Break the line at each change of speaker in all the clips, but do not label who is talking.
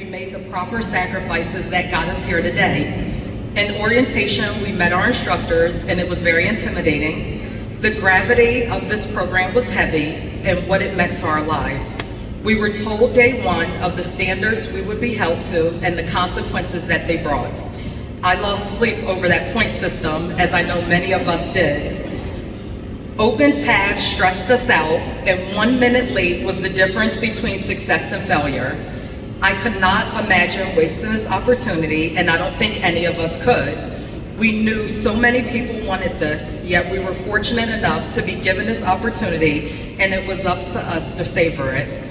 we made the proper sacrifices that got us here today. In orientation, we met our instructors, and it was very intimidating. The gravity of this program was heavy and what it meant to our lives. We were told day one of the standards we would be held to and the consequences that they brought. I lost sleep over that point system, as I know many of us did. Open tabs stressed us out, and 1 minute late was the difference between success and failure. I could not imagine wasting this opportunity, and I don't think any of us could. We knew so many people wanted this, yet we were fortunate enough to be given this opportunity, and it was up to us to savor it.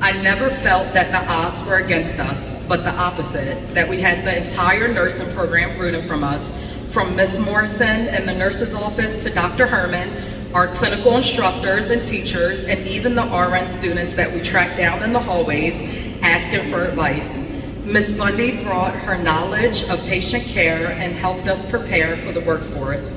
I never felt that the odds were against us, but the opposite, that we had the entire nursing program rooting from us, from Miss Morrison in the nurse's office to Dr. Herman, our clinical instructors and teachers, and even the RN students that we tracked down in the hallways asking for advice. Ms. Bundy brought her knowledge of patient care and helped us prepare for the workforce.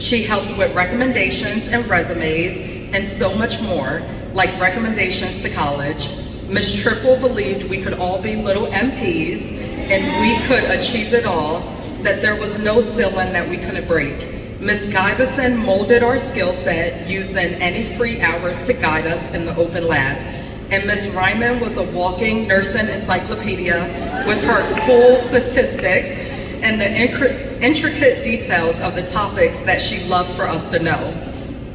She helped with recommendations and resumes and so much more, like recommendations to college. Ms. Triple believed we could all be little MPs and we could achieve it all, that there was no ceiling that we couldn't break. Ms. Guybeson molded our skill set using any free hours to guide us in the open lab. And Ms. Ryman was a walking nursing encyclopedia with her cool statistics and the intricate details of the topics that she loved for us to know.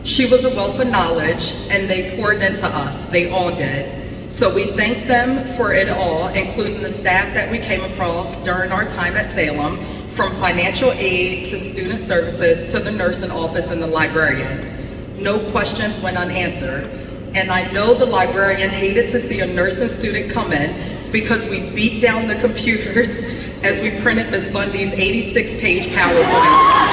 She was a wealth of knowledge, and they poured into us. They all did. So we thank them for it all, including the staff that we came across during our time at Salem, from financial aid to student services to the nursing office and the librarian. No questions went unanswered. And I know the librarian hated to see a nursing student come in because we beat down the computers as we printed Ms. Bundy's 86-page PowerPoints.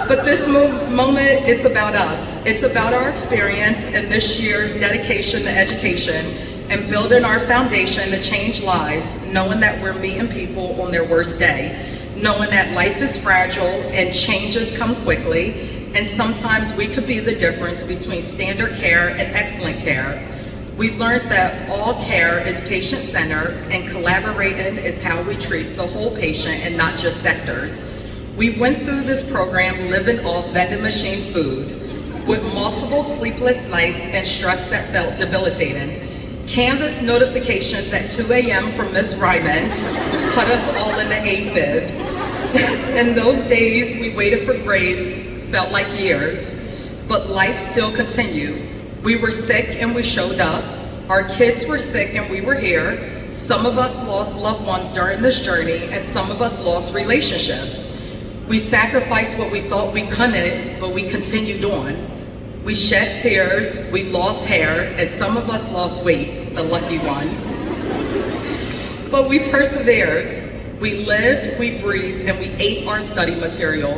But this moment, it's about us. It's about our experience and this year's dedication to education and building our foundation to change lives, knowing that we're meeting people on their worst day, knowing that life is fragile and changes come quickly, and sometimes we could be the difference between standard care and excellent care. We learned that all care is patient-centered and collaborating is how we treat the whole patient and not just sectors. We went through this program living off vending machine food with multiple sleepless nights and stress that felt debilitating. Canvas notifications at 2 a.m. from Ms. Ryman put us all in the AFib. In those days, we waited for grades, felt like years, but life still continued. We were sick and we showed up. Our kids were sick and we were here. Some of us lost loved ones during this journey, and some of us lost relationships. We sacrificed what we thought we couldn't, but we continued on. We shed tears, we lost hair, and some of us lost weight, the lucky ones. But we persevered. We lived, we breathed, and we ate our study material.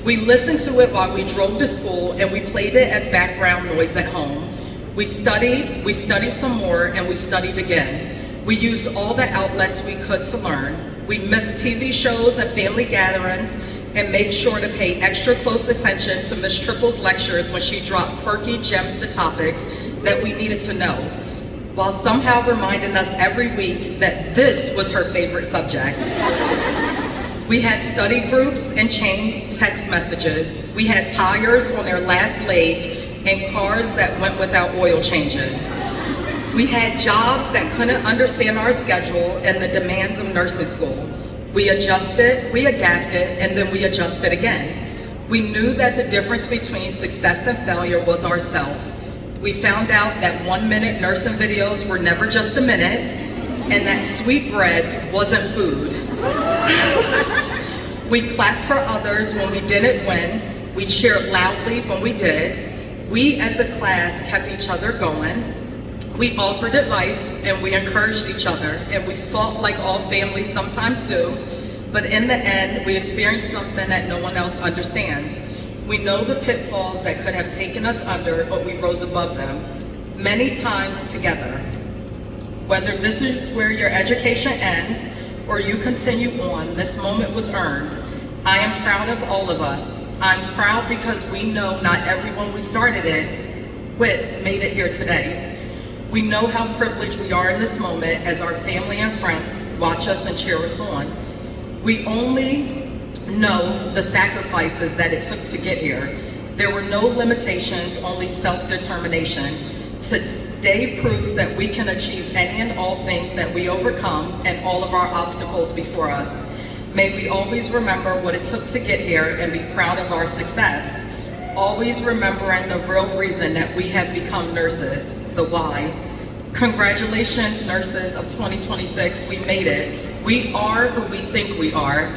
We listened to it while we drove to school, and we played it as background noise at home. We studied some more, and we studied again. We used all the outlets we could to learn. We missed TV shows and family gatherings, and made sure to pay extra close attention to Ms. Triple's lectures when she dropped quirky gems to topics that we needed to know, while somehow reminding us every week that this was her favorite subject. We had study groups and chain text messages. We had tires on their last leg and cars that went without oil changes. We had jobs that couldn't understand our schedule and the demands of nursing school. We adjusted, we adapted, and then we adjusted again. We knew that the difference between success and failure was ourselves. We found out that 1 minute nursing videos were never just a minute, and that sweetbreads wasn't food. We clapped for others when we didn't win. We cheered loudly when we did. We as a class kept each other going. We offered advice and we encouraged each other, and we fought like all families sometimes do, but in the end, we experienced something that no one else understands. We know the pitfalls that could have taken us under, but we rose above them, many times together. Whether this is where your education ends or you continue on, this moment was earned. I am proud of all of us. I'm proud because we know not everyone we started it with made it here today. We know how privileged we are in this moment as our family and friends watch us and cheer us on. We only know the sacrifices that it took to get here. There were no limitations, only self-determination. Today proves that we can achieve any and all things that we overcome and all of our obstacles before us. May we always remember what it took to get here and be proud of our success. Always remembering the real reason that we have become nurses, the why. Congratulations, nurses of 2026, we made it. We are who we think we are.